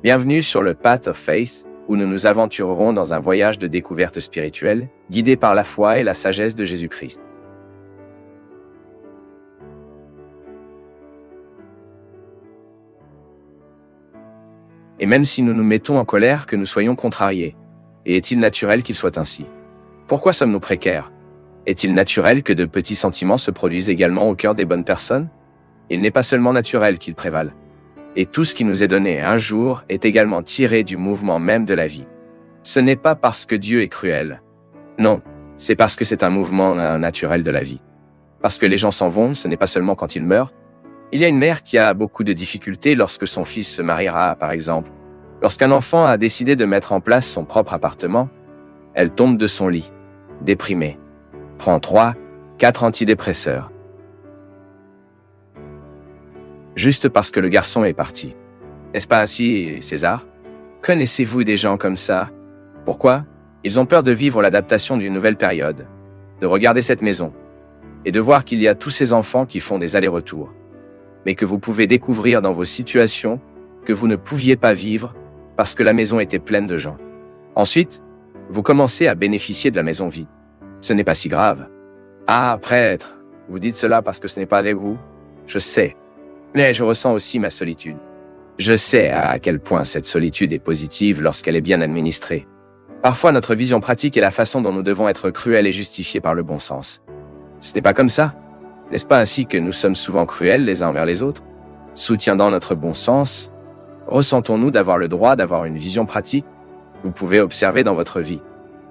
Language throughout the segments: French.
Bienvenue sur le Path of Faith, où nous nous aventurerons dans un voyage de découverte spirituelle, guidé par la foi et la sagesse de Jésus-Christ. Et même si nous nous mettons en colère, que nous soyons contrariés, et est-il naturel qu'il soit ainsi? Pourquoi sommes-nous précaires? Est-il naturel que de petits sentiments se produisent également au cœur des bonnes personnes? Il n'est pas seulement naturel qu'ils prévalent. Et tout ce qui nous est donné un jour est également tiré du mouvement même de la vie. Ce n'est pas parce que Dieu est cruel. Non, c'est parce que c'est un mouvement naturel de la vie. Parce que les gens s'en vont, ce n'est pas seulement quand ils meurent. Il y a une mère qui a beaucoup de difficultés lorsque son fils se mariera, par exemple. Lorsqu'un enfant a décidé de mettre en place son propre appartement, elle tombe de son lit, déprimée, prend 3, 4 antidépresseurs. Juste parce que le garçon est parti. N'est-ce pas ainsi, César? Connaissez-vous des gens comme ça? Pourquoi? Ils ont peur de vivre l'adaptation d'une nouvelle période, de regarder cette maison, et de voir qu'il y a tous ces enfants qui font des allers-retours, mais que vous pouvez découvrir dans vos situations que vous ne pouviez pas vivre parce que la maison était pleine de gens. Ensuite, vous commencez à bénéficier de la maison vide. Ce n'est pas si grave. Ah, prêtre, vous dites cela parce que ce n'est pas avec vous? Je sais. Mais je ressens aussi ma solitude. Je sais à quel point cette solitude est positive lorsqu'elle est bien administrée. Parfois, notre vision pratique est la façon dont nous devons être cruels et justifiés par le bon sens. Ce n'est pas comme ça. N'est-ce pas ainsi que nous sommes souvent cruels les uns envers les autres? Soutiendant notre bon sens, ressentons-nous d'avoir le droit d'avoir une vision pratique? Vous pouvez observer dans votre vie.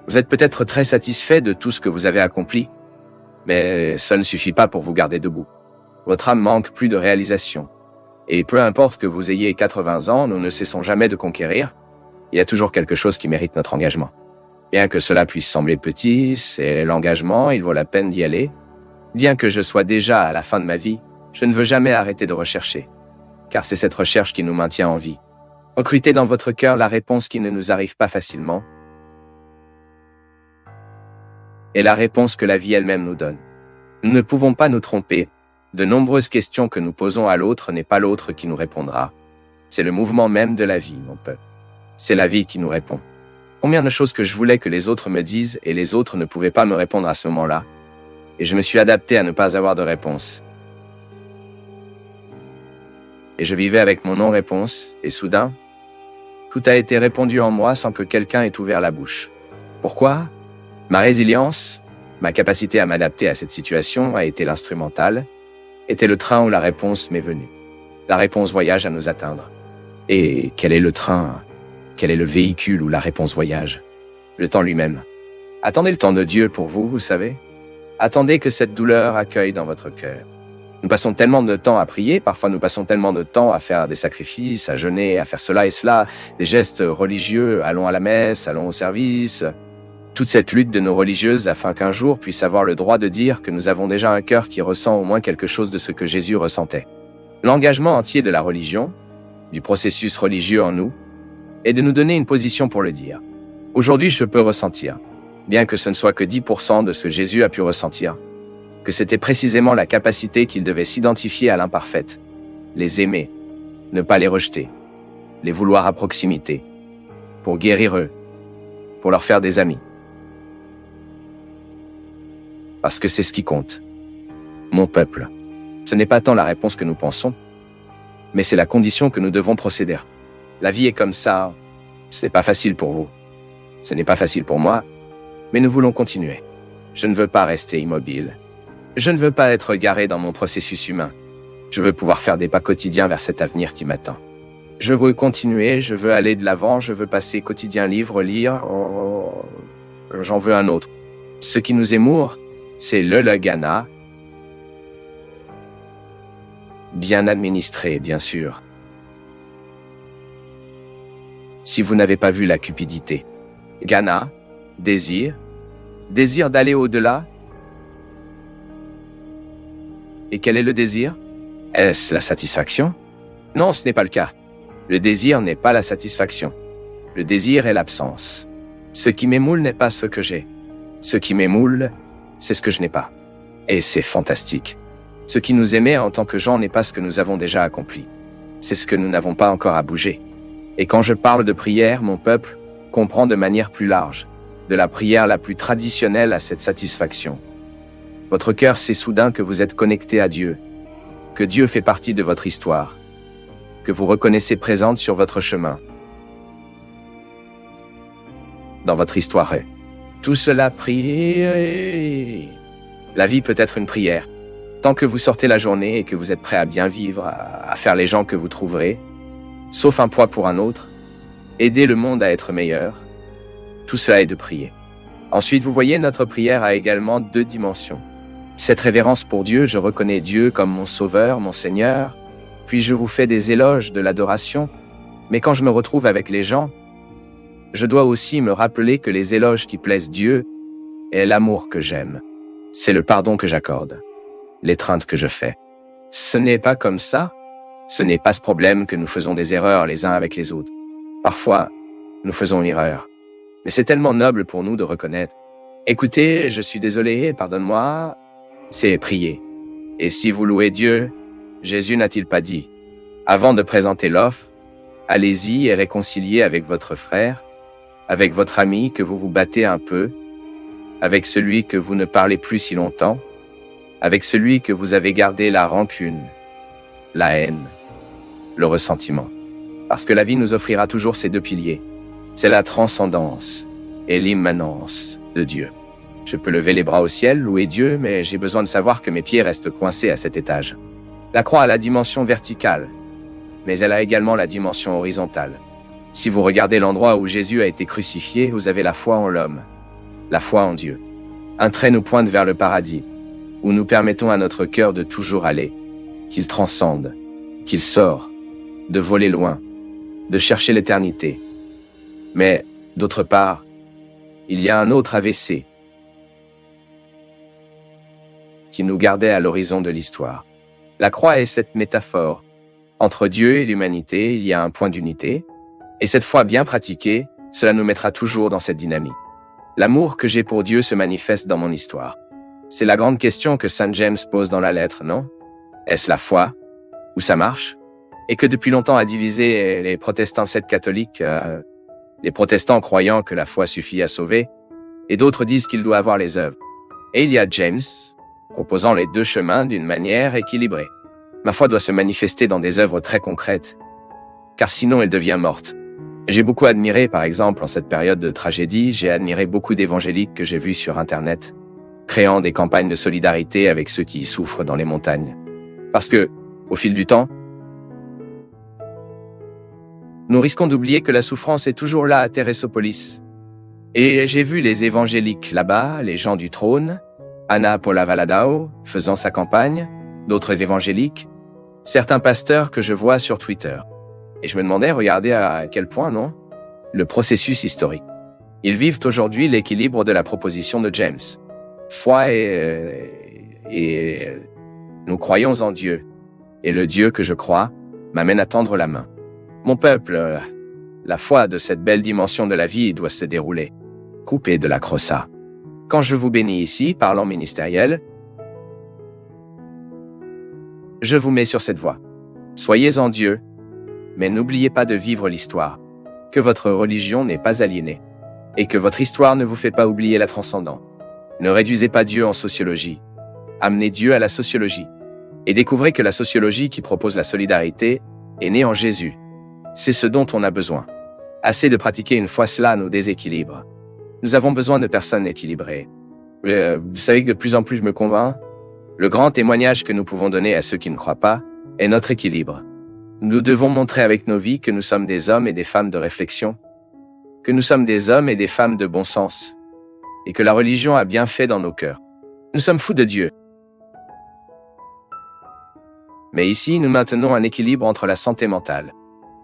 Vous êtes peut-être très satisfait de tout ce que vous avez accompli, mais ça ne suffit pas pour vous garder debout. Votre âme manque plus de réalisation. Et peu importe que vous ayez 80 ans, nous ne cessons jamais de conquérir. Il y a toujours quelque chose qui mérite notre engagement. Bien que cela puisse sembler petit, c'est l'engagement, il vaut la peine d'y aller. Bien que je sois déjà à la fin de ma vie, je ne veux jamais arrêter de rechercher. Car c'est cette recherche qui nous maintient en vie. Recrutez dans votre cœur la réponse qui ne nous arrive pas facilement. Et la réponse que la vie elle-même nous donne. Nous ne pouvons pas nous tromper. De nombreuses questions que nous posons à l'autre n'est pas l'autre qui nous répondra. C'est le mouvement même de la vie, mon peuple. C'est la vie qui nous répond. Combien de choses que je voulais que les autres me disent et les autres ne pouvaient pas me répondre à ce moment-là. Et je me suis adapté à ne pas avoir de réponse. Et je vivais avec mon non-réponse, et soudain, tout a été répondu en moi sans que quelqu'un ait ouvert la bouche. Pourquoi? Ma résilience, ma capacité à m'adapter à cette situation a été l'instrumentale, était le train où la réponse m'est venue. La réponse voyage à nous atteindre. Et quel est le train? Quel est le véhicule où la réponse voyage? Le temps lui-même. Attendez le temps de Dieu pour vous, vous savez. Attendez que cette douleur accueille dans votre cœur. Nous passons tellement de temps à prier, parfois nous passons tellement de temps à faire des sacrifices, à jeûner, à faire cela et cela, des gestes religieux, allons à la messe, allons au service. Toute cette lutte de nos religieuses afin qu'un jour puisse avoir le droit de dire que nous avons déjà un cœur qui ressent au moins quelque chose de ce que Jésus ressentait. L'engagement entier de la religion, du processus religieux en nous, est de nous donner une position pour le dire. Aujourd'hui, je peux ressentir, bien que ce ne soit que 10% de ce que Jésus a pu ressentir, que c'était précisément la capacité qu'il devait s'identifier à l'imparfaite, les aimer, ne pas les rejeter, les vouloir à proximité, pour guérir eux, pour leur faire des amis. Parce que c'est ce qui compte. Mon peuple, ce n'est pas tant la réponse que nous pensons, mais c'est la condition que nous devons procéder. La vie est comme ça, ce n'est pas facile pour vous. Ce n'est pas facile pour moi, mais nous voulons continuer. Je ne veux pas rester immobile. Je ne veux pas être garé dans mon processus humain. Je veux pouvoir faire des pas quotidiens vers cet avenir qui m'attend. Je veux continuer, je veux aller de l'avant, je veux passer quotidien livre, lire. J'en veux un autre. Ce qui nous émoure, c'est le Ghana, bien administré, bien sûr. Si vous n'avez pas vu la cupidité, Ghana, désir d'aller au-delà. Et quel est le désir? Est-ce la satisfaction? Non, ce n'est pas le cas. Le désir n'est pas la satisfaction. Le désir est l'absence. Ce qui m'émoule n'est pas ce que j'ai. Ce qui m'émoule, c'est ce que je n'ai pas. Et c'est fantastique. Ce qui nous émet en tant que gens n'est pas ce que nous avons déjà accompli. C'est ce que nous n'avons pas encore à bouger. Et quand je parle de prière, mon peuple comprend de manière plus large, de la prière la plus traditionnelle à cette satisfaction. Votre cœur sait soudain que vous êtes connecté à Dieu, que Dieu fait partie de votre histoire, que vous reconnaissez présente sur votre chemin, dans votre histoire. Tout cela prie. La vie peut être une prière. Tant que vous sortez la journée et que vous êtes prêt à bien vivre, à faire les gens que vous trouverez, sauf un poids pour un autre, aider le monde à être meilleur, tout cela est de prier. Ensuite, vous voyez, notre prière a également 2 dimensions. Cette révérence pour Dieu, je reconnais Dieu comme mon Sauveur, mon Seigneur, puis je vous fais des éloges de l'adoration, mais quand je me retrouve avec les gens, je dois aussi me rappeler que les éloges qui plaisent Dieu est l'amour que j'aime. C'est le pardon que j'accorde, l'étreinte que je fais. Ce n'est pas comme ça. Ce n'est pas ce problème que nous faisons des erreurs les uns avec les autres. Parfois, nous faisons une erreur. Mais c'est tellement noble pour nous de reconnaître. Écoutez, je suis désolé, pardonne-moi. C'est prier. Et si vous louez Dieu, Jésus n'a-t-il pas dit, avant de présenter l'offre, allez-y et réconciliez avec votre frère, avec votre ami que vous vous battez un peu, avec celui que vous ne parlez plus si longtemps, avec celui que vous avez gardé la rancune, la haine, le ressentiment. Parce que la vie nous offrira toujours ces 2 piliers. C'est la transcendance et l'immanence de Dieu. Je peux lever les bras au ciel, louer Dieu, mais j'ai besoin de savoir que mes pieds restent coincés à cet étage. La croix a la dimension verticale, mais elle a également la dimension horizontale. Si vous regardez l'endroit où Jésus a été crucifié, vous avez la foi en l'homme, la foi en Dieu. Un trait nous pointe vers le paradis, où nous permettons à notre cœur de toujours aller, qu'il transcende, qu'il sort, de voler loin, de chercher l'éternité. Mais, d'autre part, il y a un autre AVC qui nous gardait à l'horizon de l'histoire. La croix est cette métaphore. Entre Dieu et l'humanité, il y a un point d'unité, et cette foi bien pratiquée, cela nous mettra toujours dans cette dynamique. L'amour que j'ai pour Dieu se manifeste dans mon histoire. C'est la grande question que Saint James pose dans la lettre, non? Est-ce la foi? Où ça marche? Et que depuis longtemps a divisé les protestants catholiques, les protestants croyant que la foi suffit à sauver, et d'autres disent qu'il doit avoir les œuvres. Et il y a James, proposant les 2 chemins d'une manière équilibrée. Ma foi doit se manifester dans des œuvres très concrètes, car sinon elle devient morte. J'ai beaucoup admiré, par exemple, en cette période de tragédie, j'ai admiré beaucoup d'évangéliques que j'ai vus sur Internet, créant des campagnes de solidarité avec ceux qui souffrent dans les montagnes. Parce que, au fil du temps, nous risquons d'oublier que la souffrance est toujours là à Thérésopolis. Et j'ai vu les évangéliques là-bas, les gens du trône, Anna Paula Valadao faisant sa campagne, d'autres évangéliques, certains pasteurs que je vois sur Twitter. Et je me demandais, regardez à quel point, non? Le processus historique. Ils vivent aujourd'hui l'équilibre de la proposition de James. Foi et nous croyons en Dieu. Et le Dieu que je crois m'amène à tendre la main. Mon peuple, la foi de cette belle dimension de la vie doit se dérouler. Coupée de la crossa. Quand je vous bénis ici, parlant ministériel, je vous mets sur cette voie. Soyez en Dieu, mais n'oubliez pas de vivre l'histoire, que votre religion n'est pas aliénée, et que votre histoire ne vous fait pas oublier la transcendance. Ne réduisez pas Dieu en sociologie. Amenez Dieu à la sociologie. Et découvrez que la sociologie qui propose la solidarité est née en Jésus. C'est ce dont on a besoin. Assez de pratiquer une foi, cela nous déséquilibre. Nous avons besoin de personnes équilibrées. Vous savez que de plus en plus je me convainc, le grand témoignage que nous pouvons donner à ceux qui ne croient pas est notre équilibre. Nous devons montrer avec nos vies que nous sommes des hommes et des femmes de réflexion, que nous sommes des hommes et des femmes de bon sens, et que la religion a bien fait dans nos cœurs. Nous sommes fous de Dieu. Mais ici, nous maintenons un équilibre entre la santé mentale.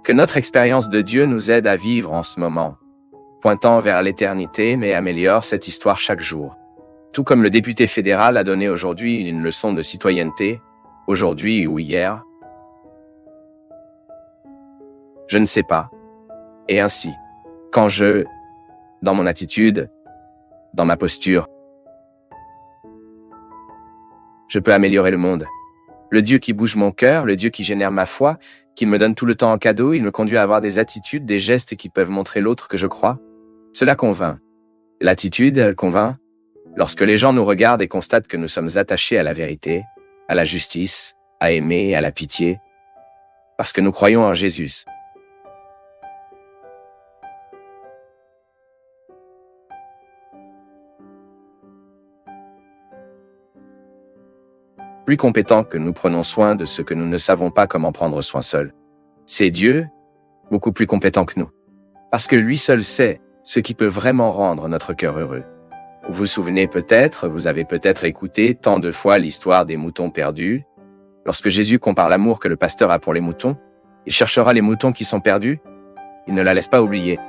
Que notre expérience de Dieu nous aide à vivre en ce moment, pointant vers l'éternité, mais améliore cette histoire chaque jour. Tout comme le député fédéral a donné aujourd'hui une leçon de citoyenneté, aujourd'hui ou hier. Je ne sais pas. Et ainsi, quand dans mon attitude, dans ma posture, je peux améliorer le monde. Le Dieu qui bouge mon cœur, le Dieu qui génère ma foi, qui me donne tout le temps en cadeau, il me conduit à avoir des attitudes, des gestes qui peuvent montrer l'autre que je crois. Cela convainc. L'attitude, elle convainc. Lorsque les gens nous regardent et constatent que nous sommes attachés à la vérité, à la justice, à aimer, à la pitié, parce que nous croyons en Jésus. Plus compétent que nous prenons soin de ce que nous ne savons pas comment prendre soin seul. C'est Dieu, beaucoup plus compétent que nous. Parce que lui seul sait ce qui peut vraiment rendre notre cœur heureux. Vous vous souvenez peut-être, vous avez peut-être écouté tant de fois l'histoire des moutons perdus. Lorsque Jésus compare l'amour que le pasteur a pour les moutons, il cherchera les moutons qui sont perdus, il ne la laisse pas oublier.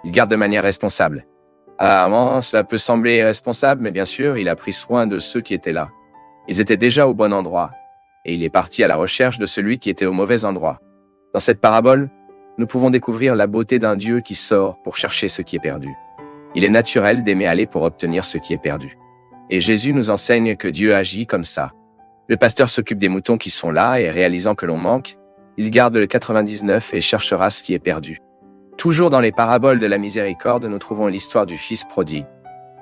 Il garde de manière responsable. Ah, bon, cela peut sembler irresponsable, mais bien sûr, il a pris soin de ceux qui étaient là. Ils étaient déjà au bon endroit, et il est parti à la recherche de celui qui était au mauvais endroit. Dans cette parabole, nous pouvons découvrir la beauté d'un Dieu qui sort pour chercher ce qui est perdu. Il est naturel d'aimer aller pour obtenir ce qui est perdu. Et Jésus nous enseigne que Dieu agit comme ça. Le pasteur s'occupe des moutons qui sont là, et réalisant que l'on manque, il garde le 99 et cherchera ce qui est perdu. Toujours dans les paraboles de la miséricorde, nous trouvons l'histoire du fils prodigue,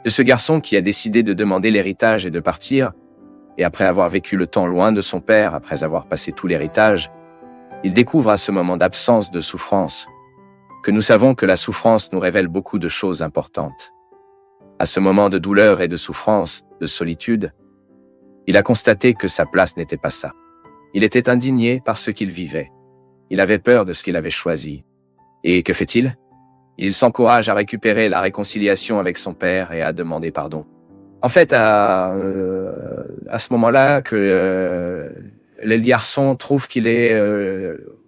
de ce garçon qui a décidé de demander l'héritage et de partir, et après avoir vécu le temps loin de son père, après avoir passé tout l'héritage, il découvre à ce moment d'absence de souffrance, que nous savons que la souffrance nous révèle beaucoup de choses importantes. À ce moment de douleur et de souffrance, de solitude, il a constaté que sa place n'était pas ça. Il était indigné par ce qu'il vivait. Il avait peur de ce qu'il avait choisi. Et que fait-il? Il s'encourage à récupérer la réconciliation avec son père et à demander pardon. En fait, à ce moment-là, que le garçon trouve qu'il est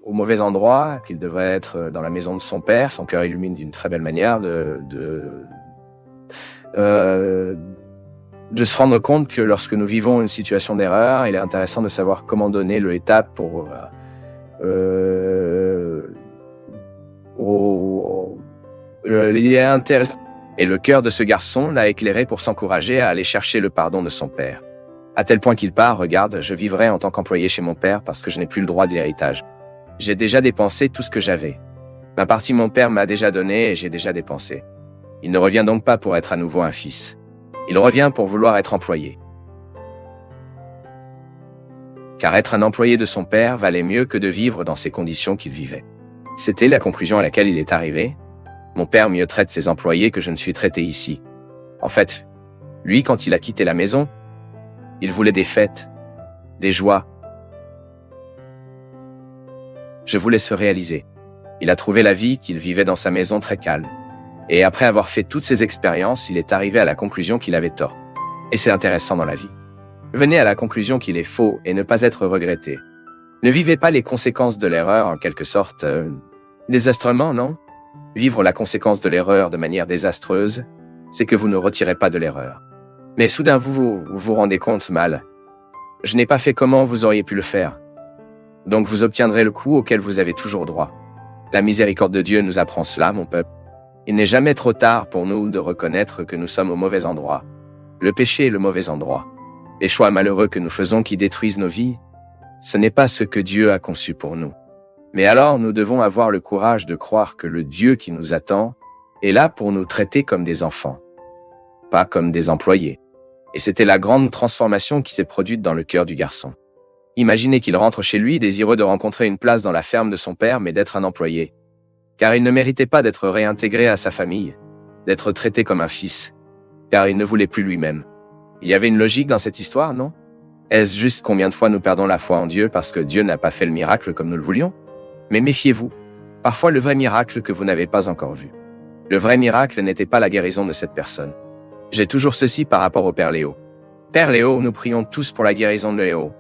au mauvais endroit, qu'il devrait être dans la maison de son père, son cœur illumine d'une très belle manière de se rendre compte que lorsque nous vivons une situation d'erreur, il est intéressant de savoir comment donner l'étape pour il est intéressant. Et le cœur de ce garçon l'a éclairé pour s'encourager à aller chercher le pardon de son père. À tel point qu'il part, regarde, je vivrai en tant qu'employé chez mon père parce que je n'ai plus le droit de l'héritage. J'ai déjà dépensé tout ce que j'avais. Ma partie mon père m'a déjà donnée et j'ai déjà dépensé. Il ne revient donc pas pour être à nouveau un fils. Il revient pour vouloir être employé. Car être un employé de son père valait mieux que de vivre dans ces conditions qu'il vivait. C'était la conclusion à laquelle il est arrivé. Mon père mieux traite ses employés que je ne suis traité ici. En fait, lui, quand il a quitté la maison, il voulait des fêtes, des joies. Je voulais se réaliser. Il a trouvé la vie qu'il vivait dans sa maison très calme. Et après avoir fait toutes ces expériences, il est arrivé à la conclusion qu'il avait tort. Et c'est intéressant dans la vie. Venez à la conclusion qu'il est faux et ne pas être regretté. Ne vivez pas les conséquences de l'erreur en quelque sorte désastrement, non? Vivre la conséquence de l'erreur de manière désastreuse, c'est que vous ne retirez pas de l'erreur. Mais soudain vous rendez compte mal. Je n'ai pas fait comment vous auriez pu le faire. Donc vous obtiendrez le coup auquel vous avez toujours droit. La miséricorde de Dieu nous apprend cela, mon peuple. Il n'est jamais trop tard pour nous de reconnaître que nous sommes au mauvais endroit. Le péché est le mauvais endroit. Les choix malheureux que nous faisons qui détruisent nos vies, ce n'est pas ce que Dieu a conçu pour nous. Mais alors nous devons avoir le courage de croire que le Dieu qui nous attend est là pour nous traiter comme des enfants, pas comme des employés. Et c'était la grande transformation qui s'est produite dans le cœur du garçon. Imaginez qu'il rentre chez lui désireux de rencontrer une place dans la ferme de son père, mais d'être un employé. Car il ne méritait pas d'être réintégré à sa famille, d'être traité comme un fils, car il ne voulait plus lui-même. Il y avait une logique dans cette histoire, non? Est-ce juste combien de fois nous perdons la foi en Dieu parce que Dieu n'a pas fait le miracle comme nous le voulions? Mais méfiez-vous, parfois le vrai miracle que vous n'avez pas encore vu. Le vrai miracle n'était pas la guérison de cette personne. J'ai toujours ceci par rapport au Père Léo. Père Léo, nous prions tous pour la guérison de Léo.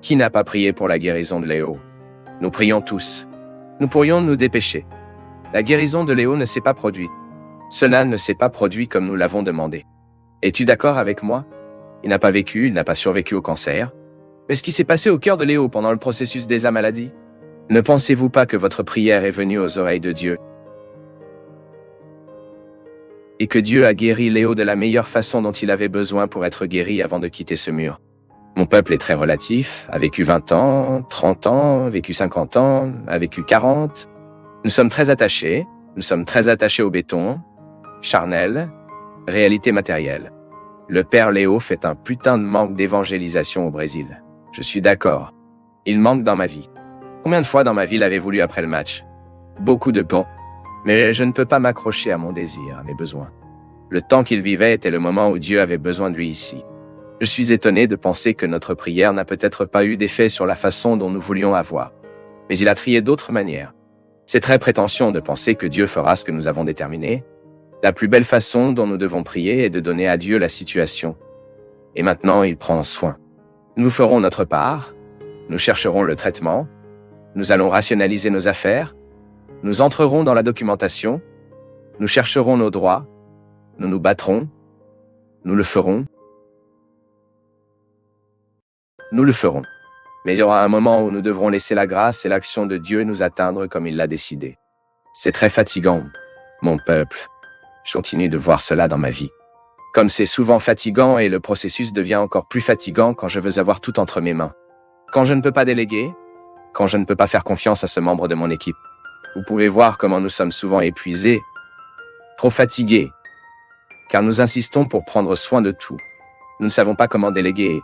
Qui n'a pas prié pour la guérison de Léo? Nous prions tous. Nous pourrions nous dépêcher. La guérison de Léo ne s'est pas produite. Cela ne s'est pas produit comme nous l'avons demandé. Es-tu d'accord avec moi? Il n'a pas vécu, il n'a pas survécu au cancer. Mais ce qui s'est passé au cœur de Léo pendant le processus d'Esa maladie? Ne pensez-vous pas que votre prière est venue aux oreilles de Dieu? et que Dieu a guéri Léo de la meilleure façon dont il avait besoin pour être guéri avant de quitter ce mur. Mon peuple est très relatif, a vécu 20 ans, 30 ans, a vécu 50 ans, a vécu 40. Nous sommes très attachés au béton, charnel, réalité matérielle. Le père Léo fait un putain de manque d'évangélisation au Brésil. Je suis d'accord. Il manque dans ma vie. Combien de fois dans ma vie l'avez voulu après le match? Beaucoup de temps. Mais je ne peux pas m'accrocher à mon désir, à mes besoins. Le temps qu'il vivait était le moment où Dieu avait besoin de lui ici. Je suis étonné de penser que notre prière n'a peut-être pas eu d'effet sur la façon dont nous voulions avoir. Mais il a trié d'autres manières. C'est très prétentieux de penser que Dieu fera ce que nous avons déterminé. La plus belle façon dont nous devons prier est de donner à Dieu la situation. Et maintenant, il prend soin. Nous ferons notre part. Nous chercherons le traitement. Nous allons rationaliser nos affaires. Nous entrerons dans la documentation. Nous chercherons nos droits. Nous nous battrons. Nous le ferons. Nous le ferons. Mais il y aura un moment où nous devrons laisser la grâce et l'action de Dieu nous atteindre comme il l'a décidé. C'est très fatigant, mon peuple. Je continue de voir cela dans ma vie. Comme c'est souvent fatigant et le processus devient encore plus fatigant quand je veux avoir tout entre mes mains. Quand je ne peux pas déléguer, quand je ne peux pas faire confiance à ce membre de mon équipe. Vous pouvez voir comment nous sommes souvent épuisés, trop fatigués, car nous insistons pour prendre soin de tout. Nous ne savons pas comment déléguer.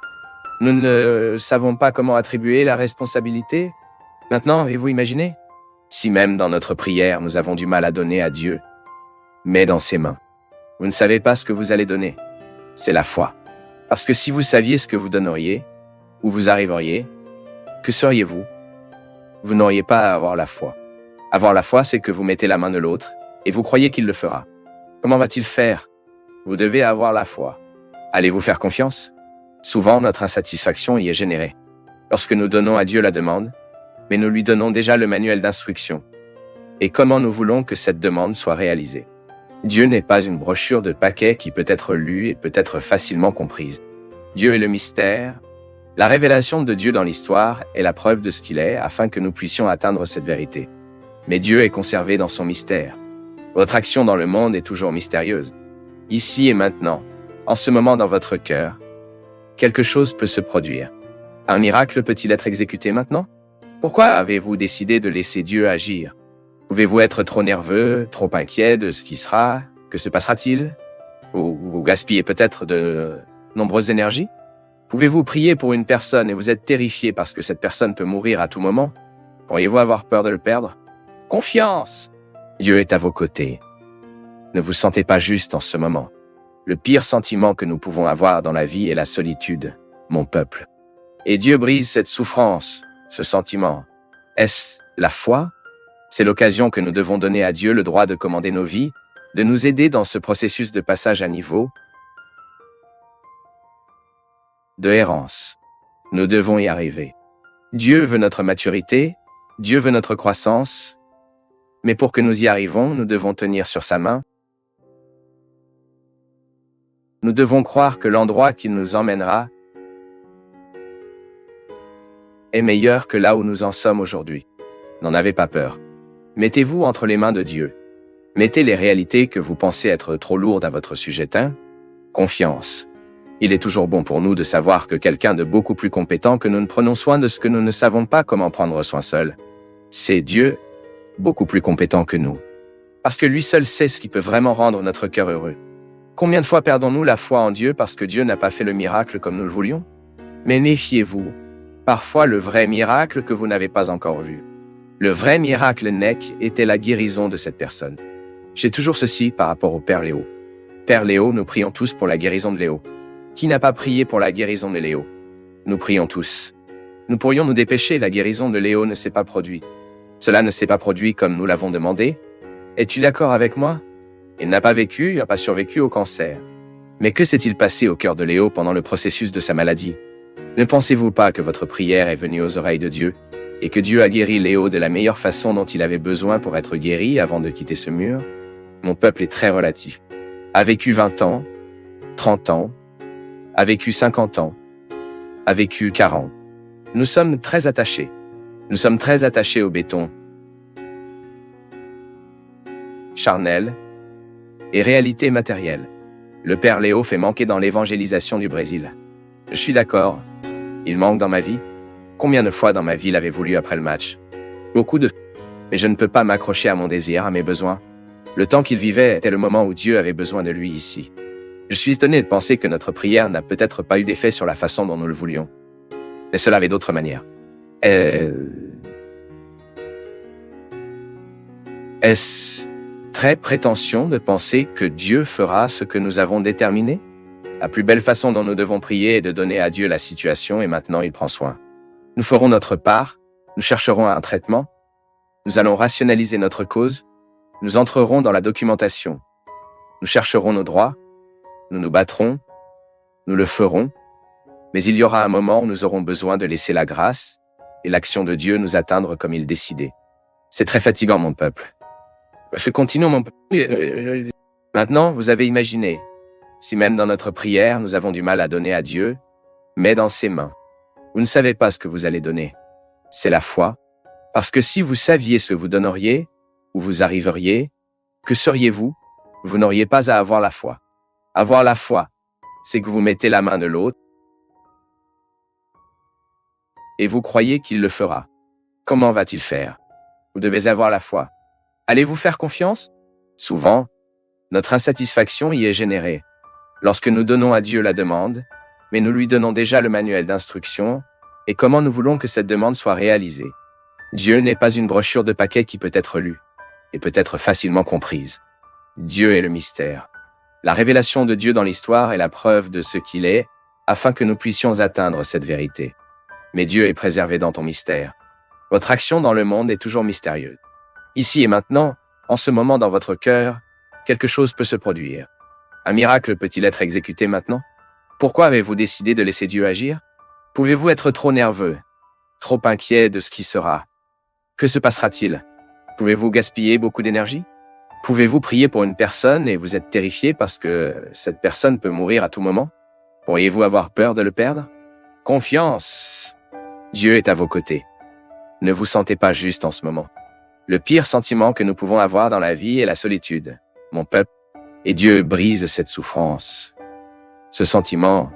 Nous ne savons pas comment attribuer la responsabilité. Maintenant, avez-vous imaginé? Si même dans notre prière, nous avons du mal à donner à Dieu, mais dans ses mains. Vous ne savez pas ce que vous allez donner. C'est la foi. Parce que si vous saviez ce que vous donneriez, où vous arriveriez, que seriez-vous? Vous n'auriez pas à avoir la foi. Avoir la foi, c'est que vous mettez la main de l'autre, et vous croyez qu'il le fera. Comment va-t-il faire? Vous devez avoir la foi. Allez-vous faire confiance? Souvent, notre insatisfaction y est générée. Lorsque nous donnons à Dieu la demande, mais nous lui donnons déjà le manuel d'instruction. Et comment nous voulons que cette demande soit réalisée? Dieu n'est pas une brochure de paquets qui peut être lue et peut être facilement comprise. Dieu est le mystère. La révélation de Dieu dans l'histoire est la preuve de ce qu'il est afin que nous puissions atteindre cette vérité. Mais Dieu est conservé dans son mystère. Votre action dans le monde est toujours mystérieuse. Ici et maintenant, en ce moment dans votre cœur, quelque chose peut se produire. Un miracle peut-il être exécuté maintenant? Pourquoi avez-vous décidé de laisser Dieu agir? Pouvez-vous être trop nerveux, trop inquiet de ce qui sera? Que se passera-t-il? Ou vous gaspillez peut-être de nombreuses énergies? Pouvez-vous prier pour une personne et vous êtes terrifié parce que cette personne peut mourir à tout moment? Pourriez-vous avoir peur de le perdre? Confiance! Dieu est à vos côtés. Ne vous sentez pas juste en ce moment. Le pire sentiment que nous pouvons avoir dans la vie est la solitude, mon peuple. Et Dieu brise cette souffrance, ce sentiment. Est-ce la foi? C'est l'occasion que nous devons donner à Dieu le droit de commander nos vies, de nous aider dans ce processus de passage à niveau, de errance. Nous devons y arriver. Dieu veut notre maturité, Dieu veut notre croissance, mais pour que nous y arrivons, nous devons tenir sur sa main. Nous devons croire que l'endroit qui nous emmènera est meilleur que là où nous en sommes aujourd'hui. N'en avez pas peur. Mettez-vous entre les mains de Dieu. Mettez les réalités que vous pensez être trop lourdes à votre sujetin. Confiance. Il est toujours bon pour nous de savoir que quelqu'un de beaucoup plus compétent que nous ne prenons soin de ce que nous ne savons pas comment prendre soin seul. C'est Dieu, beaucoup plus compétent que nous. Parce que lui seul sait ce qui peut vraiment rendre notre cœur heureux. Combien de fois perdons-nous la foi en Dieu parce que Dieu n'a pas fait le miracle comme nous le voulions? Mais méfiez-vous. Parfois le vrai miracle que vous n'avez pas encore vu. Le vrai miracle NEC était la guérison de cette personne. J'ai toujours ceci par rapport au Père Léo. Père Léo, nous prions tous pour la guérison de Léo. Qui n'a pas prié pour la guérison de Léo? Nous prions tous. Nous pourrions nous dépêcher, la guérison de Léo ne s'est pas produite. Cela ne s'est pas produit comme nous l'avons demandé. Es-tu d'accord avec moi? Il n'a pas vécu, il n'a pas survécu au cancer. Mais que s'est-il passé au cœur de Léo pendant le processus de sa maladie? Ne pensez-vous pas que votre prière est venue aux oreilles de Dieu et que Dieu a guéri Léo de la meilleure façon dont il avait besoin pour être guéri avant de quitter ce mur? Mon peuple est très relatif. A vécu 20 ans, 30 ans, a vécu 50 ans, a vécu 40. Nous sommes très attachés. Nous sommes très attachés au béton, charnel, et réalité matérielle. Le père Léo fait manquer dans l'évangélisation du Brésil. Je suis d'accord. Il manque dans ma vie. Combien de fois dans ma vie l'avez voulu après le match? Beaucoup de... Mais je ne peux pas m'accrocher à mon désir, à mes besoins. Le temps qu'il vivait était le moment où Dieu avait besoin de lui ici. Je suis étonné de penser que notre prière n'a peut-être pas eu d'effet sur la façon dont nous le voulions. Mais cela avait d'autres manières. Est-ce très prétention de penser que Dieu fera ce que nous avons déterminé? La plus belle façon dont nous devons prier est de donner à Dieu la situation et maintenant il prend soin. Nous ferons notre part, nous chercherons un traitement, nous allons rationaliser notre cause, nous entrerons dans la documentation, nous chercherons nos droits, nous nous battrons, nous le ferons, mais il y aura un moment où nous aurons besoin de laisser la grâce et l'action de Dieu nous atteindre comme il décidait. C'est très fatigant, mon peuple. Je continue, mon peuple. Maintenant, vous avez imaginé, si même dans notre prière, nous avons du mal à donner à Dieu, mais dans ses mains. Vous ne savez pas ce que vous allez donner. C'est la foi. Parce que si vous saviez ce que vous donneriez, où vous arriveriez, que seriez-vous? Vous n'auriez pas à avoir la foi. Avoir la foi, c'est que vous mettez la main de l'autre et vous croyez qu'il le fera. Comment va-t-il faire? Vous devez avoir la foi. Allez-vous faire confiance? Souvent, notre insatisfaction y est générée. Lorsque nous donnons à Dieu la demande, mais nous lui donnons déjà le manuel d'instruction, et comment nous voulons que cette demande soit réalisée. Dieu n'est pas une brochure de paquets qui peut être lue, et peut être facilement comprise. Dieu est le mystère. La révélation de Dieu dans l'histoire est la preuve de ce qu'il est, afin que nous puissions atteindre cette vérité. Mais Dieu est préservé dans ton mystère. Votre action dans le monde est toujours mystérieuse. Ici et maintenant, en ce moment dans votre cœur, quelque chose peut se produire. Un miracle peut-il être exécuté maintenant? Pourquoi avez-vous décidé de laisser Dieu agir? Pouvez-vous être trop nerveux, trop inquiet de ce qui sera? Que se passera-t-il? Pouvez-vous gaspiller beaucoup d'énergie? Pouvez-vous prier pour une personne et vous êtes terrifié parce que cette personne peut mourir à tout moment? Pourriez-vous avoir peur de le perdre? Confiance. Dieu est à vos côtés. Ne vous sentez pas juste en ce moment. Le pire sentiment que nous pouvons avoir dans la vie est la solitude, mon peuple, et Dieu brise cette souffrance. Ce sentiment,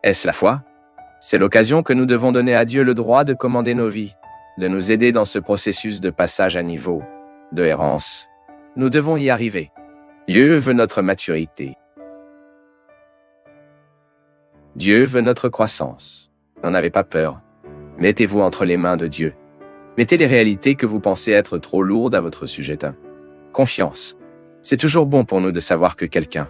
est-ce la foi? C'est l'occasion que nous devons donner à Dieu le droit de commander nos vies, de nous aider dans ce processus de passage à niveau, de errance. Nous devons y arriver. Dieu veut notre maturité. Dieu veut notre croissance. N'en avez pas peur. Mettez-vous entre les mains de Dieu. Mettez les réalités que vous pensez être trop lourdes à votre sujet. Confiance. C'est toujours bon pour nous de savoir que quelqu'un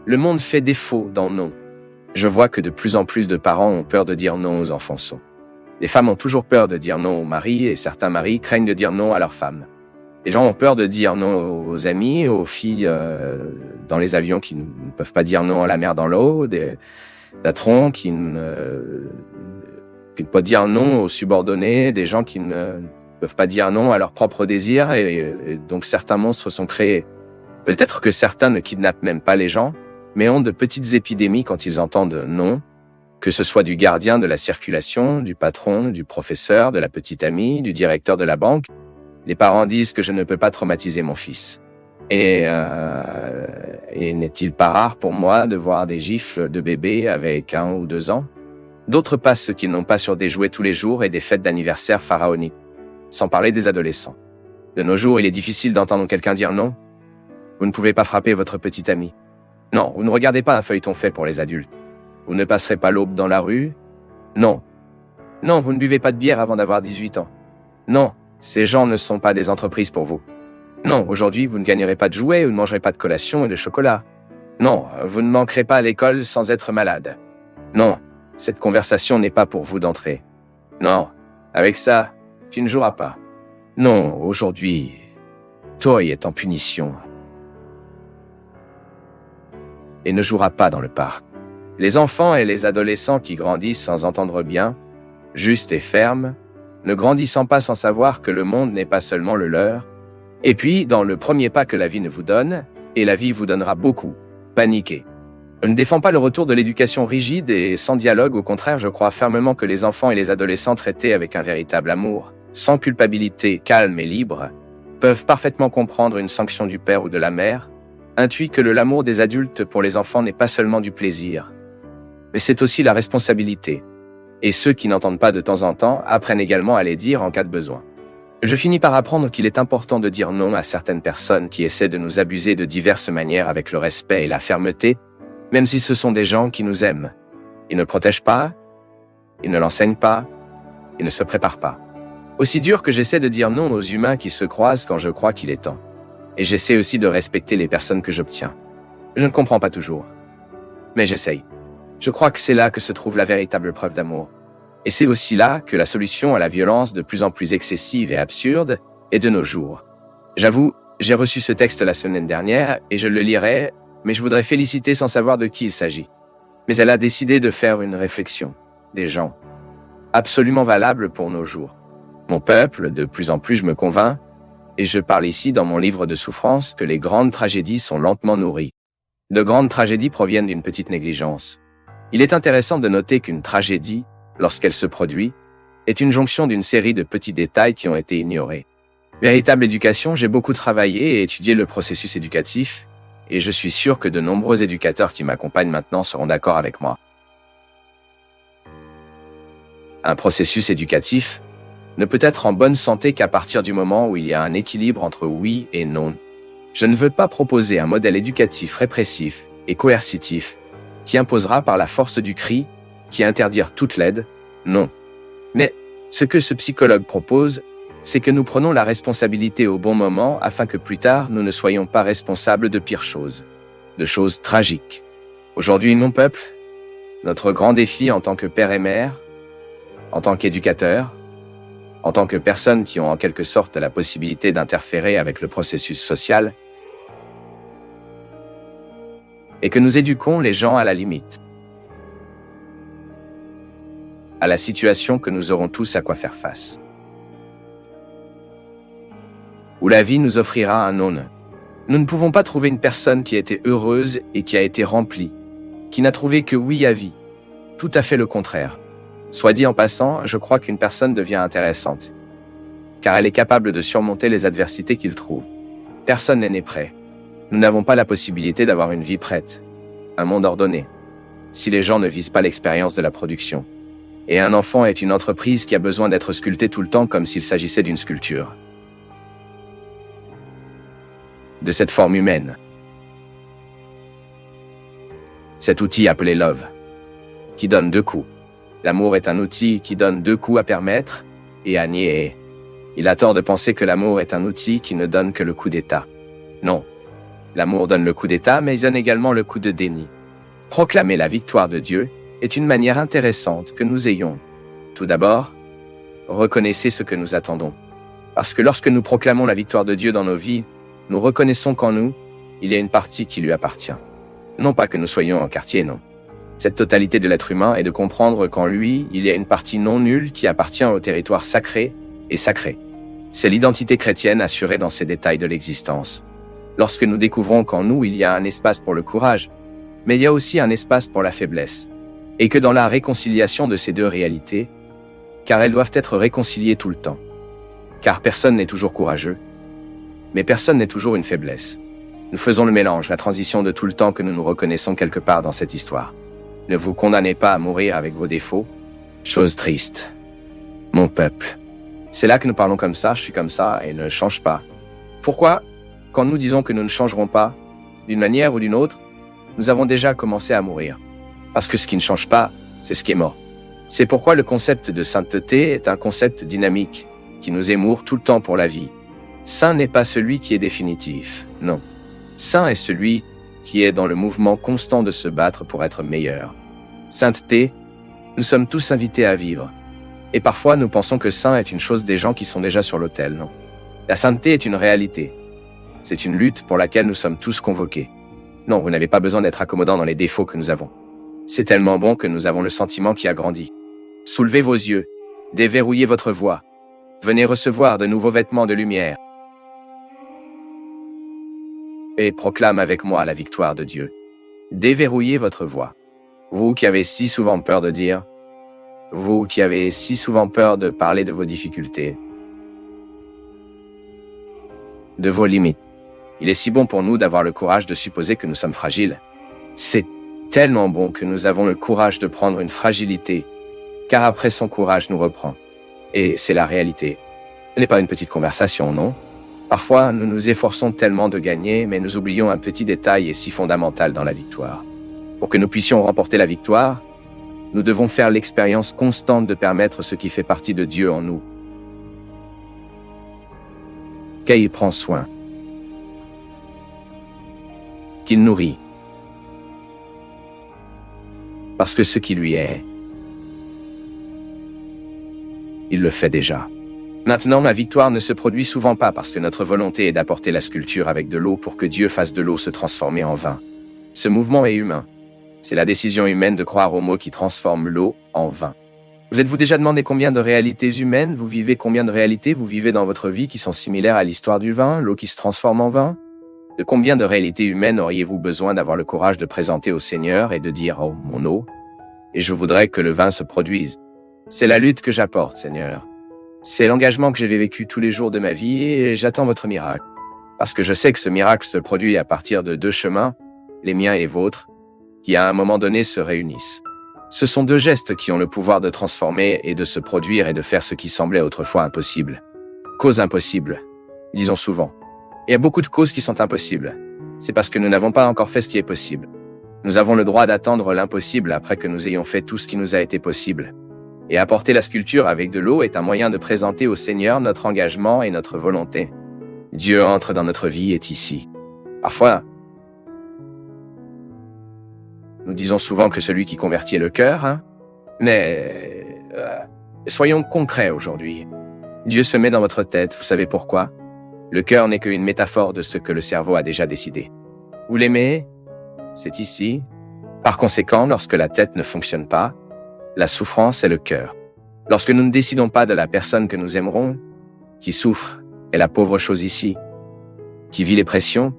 Le monde fait défaut dans non. Je vois que de plus en plus de parents ont peur de dire non aux enfants sots. Les femmes ont toujours peur de dire non aux maris et certains maris craignent de dire non à leurs femmes. Les gens ont peur de dire non aux amis, aux filles dans les avions qui ne peuvent pas dire non à la mer dans l'eau, des patrons qui ne peuvent dire non aux subordonnés, des gens qui ne peuvent pas dire non à leurs propres désirs et donc certains monstres sont créés. Peut-être que certains ne kidnappent même pas les gens, mais ont de petites épidémies quand ils entendent non, que ce soit du gardien de la circulation, du patron, du professeur, de la petite amie, du directeur de la banque. Les parents disent que je ne peux pas traumatiser mon fils. Et n'est-il pas rare pour moi de voir des gifles de bébés avec 1 ou 2 ans? D'autres passent ce qu'ils n'ont pas sur des jouets tous les jours et des fêtes d'anniversaire pharaoniques. Sans parler des adolescents. De nos jours, il est difficile d'entendre quelqu'un dire non. Vous ne pouvez pas frapper votre petite amie. Non, vous ne regardez pas un feuilleton fait pour les adultes. Vous ne passerez pas l'aube dans la rue. Non. Non, vous ne buvez pas de bière avant d'avoir 18 ans. Non, ces gens ne sont pas des entreprises pour vous. Non, aujourd'hui, vous ne gagnerez pas de jouets ou ne mangerez pas de collation et de chocolat. Non, vous ne manquerez pas à l'école sans être malade. Non, cette conversation n'est pas pour vous d'entrer. Non, avec ça, tu ne joueras pas. Non, aujourd'hui, Toy est en punition. Et ne jouera pas dans le parc. Les enfants et les adolescents qui grandissent sans entendre bien, justes et fermes, ne grandissant pas sans savoir que le monde n'est pas seulement le leur, et puis, dans le premier pas que la vie ne vous donne, et la vie vous donnera beaucoup, paniquez. Je ne défends pas le retour de l'éducation rigide et sans dialogue, au contraire, je crois fermement que les enfants et les adolescents traités avec un véritable amour, sans culpabilité, calme et libre, peuvent parfaitement comprendre une sanction du père ou de la mère, intuit que l'amour des adultes pour les enfants n'est pas seulement du plaisir, mais c'est aussi la responsabilité. Et ceux qui n'entendent pas de temps en temps apprennent également à les dire en cas de besoin. Je finis par apprendre qu'il est important de dire non à certaines personnes qui essaient de nous abuser de diverses manières avec le respect et la fermeté, même si ce sont des gens qui nous aiment. Ils ne protègent pas, ils ne l'enseignent pas, ils ne se préparent pas. Aussi dur que j'essaie de dire non aux humains qui se croisent quand je crois qu'il est temps. Et j'essaie aussi de respecter les personnes que j'obtiens. Je ne comprends pas toujours. Mais j'essaye. Je crois que c'est là que se trouve la véritable preuve d'amour. Et c'est aussi là que la solution à la violence de plus en plus excessive et absurde est de nos jours. J'avoue, j'ai reçu ce texte la semaine dernière et je le lirai, mais je voudrais féliciter sans savoir de qui il s'agit. Mais elle a décidé de faire une réflexion. Des gens. Absolument valables pour nos jours. Mon peuple, de plus en plus je me convainc, et je parle ici dans mon livre de souffrance, que les grandes tragédies sont lentement nourries. De grandes tragédies proviennent d'une petite négligence. Il est intéressant de noter qu'une tragédie, lorsqu'elle se produit, est une jonction d'une série de petits détails qui ont été ignorés. Véritable éducation, j'ai beaucoup travaillé et étudié le processus éducatif, et je suis sûr que de nombreux éducateurs qui m'accompagnent maintenant seront d'accord avec moi. Un processus éducatif ne peut être en bonne santé qu'à partir du moment où il y a un équilibre entre oui et non. Je ne veux pas proposer un modèle éducatif répressif et coercitif qui imposera par la force du cri, qui interdire toute l'aide, non. Mais ce que ce psychologue propose, c'est que nous prenons la responsabilité au bon moment afin que plus tard nous ne soyons pas responsables de pires choses, de choses tragiques. Aujourd'hui, mon peuple, notre grand défi en tant que père et mère, en tant qu'éducateur, en tant que personnes qui ont en quelque sorte la possibilité d'interférer avec le processus social, et que nous éduquons les gens à la limite, à la situation que nous aurons tous à quoi faire face, où la vie nous offrira un non. Nous ne pouvons pas trouver une personne qui a été heureuse et qui a été remplie, qui n'a trouvé que oui à vie. Tout à fait le contraire. Soit dit en passant, je crois qu'une personne devient intéressante, car elle est capable de surmonter les adversités qu'il trouve. Personne n'est né prêt. Nous n'avons pas la possibilité d'avoir une vie prête, un monde ordonné, si les gens ne visent pas l'expérience de la production. Et un enfant est une entreprise qui a besoin d'être sculptée tout le temps comme s'il s'agissait d'une sculpture. De cette forme humaine. Cet outil appelé love, qui donne 2 coups. L'amour est un outil qui donne 2 coups à permettre et à nier. Il a tort de penser que l'amour est un outil qui ne donne que le coup d'état. Non. L'amour donne le coup d'état, mais il donne également le coup de déni. Proclamer la victoire de Dieu est une manière intéressante que nous ayons. Tout d'abord, reconnaissez ce que nous attendons. Parce que lorsque nous proclamons la victoire de Dieu dans nos vies, nous reconnaissons qu'en nous, il y a une partie qui lui appartient. Non pas que nous soyons en quartier, non. Cette totalité de l'être humain est de comprendre qu'en lui, il y a une partie non nulle qui appartient au territoire sacré et sacré. C'est l'identité chrétienne assurée dans ces détails de l'existence. Lorsque nous découvrons qu'en nous, il y a un espace pour le courage, mais il y a aussi un espace pour la faiblesse, et que dans la réconciliation de ces 2 réalités, car elles doivent être réconciliées tout le temps, car personne n'est toujours courageux, mais personne n'est toujours une faiblesse. Nous faisons le mélange, la transition de tout le temps que nous nous reconnaissons quelque part dans cette histoire. Ne vous condamnez pas à mourir avec vos défauts. Chose triste. Mon peuple. C'est là que nous parlons comme ça, je suis comme ça, et ne change pas. Pourquoi, quand nous disons que nous ne changerons pas, d'une manière ou d'une autre, nous avons déjà commencé à mourir? Parce que ce qui ne change pas, c'est ce qui est mort. C'est pourquoi le concept de sainteté est un concept dynamique, qui nous émoure tout le temps pour la vie. Saint n'est pas celui qui est définitif, non. Saint est celui qui est dans le mouvement constant de se battre pour être meilleur. Sainteté, nous sommes tous invités à vivre. Et parfois, nous pensons que saint est une chose des gens qui sont déjà sur l'autel, non. La sainteté est une réalité. C'est une lutte pour laquelle nous sommes tous convoqués. Non, vous n'avez pas besoin d'être accommodant dans les défauts que nous avons. C'est tellement bon que nous avons le sentiment qui a grandi. Soulevez vos yeux, déverrouillez votre voix. Venez recevoir de nouveaux vêtements de lumière. Et proclame avec moi la victoire de Dieu. Déverrouillez votre voix. Vous qui avez si souvent peur de dire, vous qui avez si souvent peur de parler de vos difficultés, de vos limites. Il est si bon pour nous d'avoir le courage de supposer que nous sommes fragiles. C'est tellement bon que nous avons le courage de prendre une fragilité, car après son courage nous reprend. Et c'est la réalité. Ce n'est pas une petite conversation, non? Parfois, nous nous efforçons tellement de gagner, mais nous oublions un petit détail et si fondamental dans la victoire. Pour que nous puissions remporter la victoire, nous devons faire l'expérience constante de permettre ce qui fait partie de Dieu en nous. Qu'il prend soin, qu'il nourrit, parce que ce qui lui est, il le fait déjà. Maintenant, la victoire ne se produit souvent pas parce que notre volonté est d'apporter la sculpture avec de l'eau pour que Dieu fasse de l'eau se transformer en vin. Ce mouvement est humain. C'est la décision humaine de croire au mot qui transforme l'eau en vin. Vous êtes-vous déjà demandé combien de réalités humaines vous vivez, combien de réalités vous vivez dans votre vie qui sont similaires à l'histoire du vin, l'eau qui se transforme en vin? De combien de réalités humaines auriez-vous besoin d'avoir le courage de présenter au Seigneur et de dire « Oh, mon eau, et je voudrais que le vin se produise. C'est la lutte que j'apporte, Seigneur. C'est l'engagement que j'ai vécu tous les jours de ma vie et j'attends votre miracle. Parce que je sais que ce miracle se produit à partir de deux chemins, les miens et les vôtres, qui à un moment donné se réunissent. Ce sont deux gestes qui ont le pouvoir de transformer et de se produire et de faire ce qui semblait autrefois impossible. Cause impossible, disons souvent. Il y a beaucoup de causes qui sont impossibles. C'est parce que nous n'avons pas encore fait ce qui est possible. Nous avons le droit d'attendre l'impossible après que nous ayons fait tout ce qui nous a été possible. Et apporter la sculpture avec de l'eau est un moyen de présenter au Seigneur notre engagement et notre volonté. Dieu entre dans notre vie et est ici. Parfois, nous disons souvent que celui qui convertit est le cœur, mais soyons concrets aujourd'hui. Dieu se met dans votre tête, vous savez pourquoi? Le cœur n'est qu'une métaphore de ce que le cerveau a déjà décidé. Vous l'aimez? C'est ici. Par conséquent, lorsque la tête ne fonctionne pas, la souffrance est le cœur. Lorsque nous ne décidons pas de la personne que nous aimerons, qui souffre, est la pauvre chose ici, qui vit les pressions,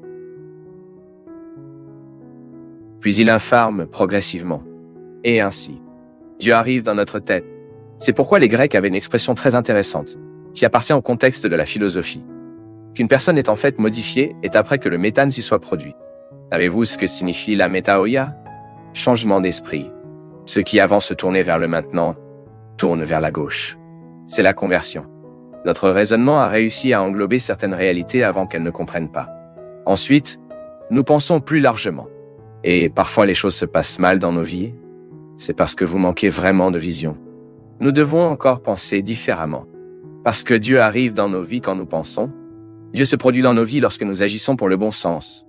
puis il infarme progressivement. Et ainsi, Dieu arrive dans notre tête. C'est pourquoi les Grecs avaient une expression très intéressante, qui appartient au contexte de la philosophie. Qu'une personne est en fait modifiée est après que le méthane s'y soit produit. Savez-vous ce que signifie la métaoïa? Changement d'esprit. Ceux qui avant se tournaient vers le maintenant, tournent vers la gauche. C'est la conversion. Notre raisonnement a réussi à englober certaines réalités avant qu'elles ne comprennent pas. Ensuite, nous pensons plus largement. Et parfois les choses se passent mal dans nos vies. C'est parce que vous manquez vraiment de vision. Nous devons encore penser différemment. Parce que Dieu arrive dans nos vies quand nous pensons. Dieu se produit dans nos vies lorsque nous agissons pour le bon sens.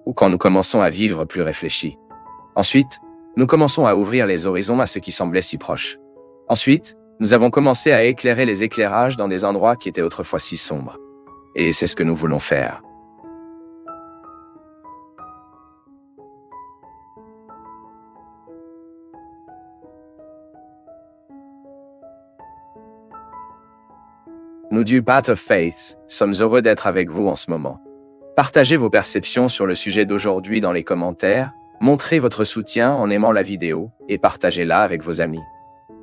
Ou quand nous commençons à vivre plus réfléchis. Ensuite, nous commençons à ouvrir les horizons à ce qui semblait si proche. Ensuite, nous avons commencé à éclairer les éclairages dans des endroits qui étaient autrefois si sombres. Et c'est ce que nous voulons faire. Nous du Path of Faith sommes heureux d'être avec vous en ce moment. Partagez vos perceptions sur le sujet d'aujourd'hui dans les commentaires, montrez votre soutien en aimant la vidéo et partagez-la avec vos amis.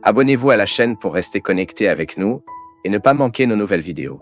Abonnez-vous à la chaîne pour rester connecté avec nous et ne pas manquer nos nouvelles vidéos.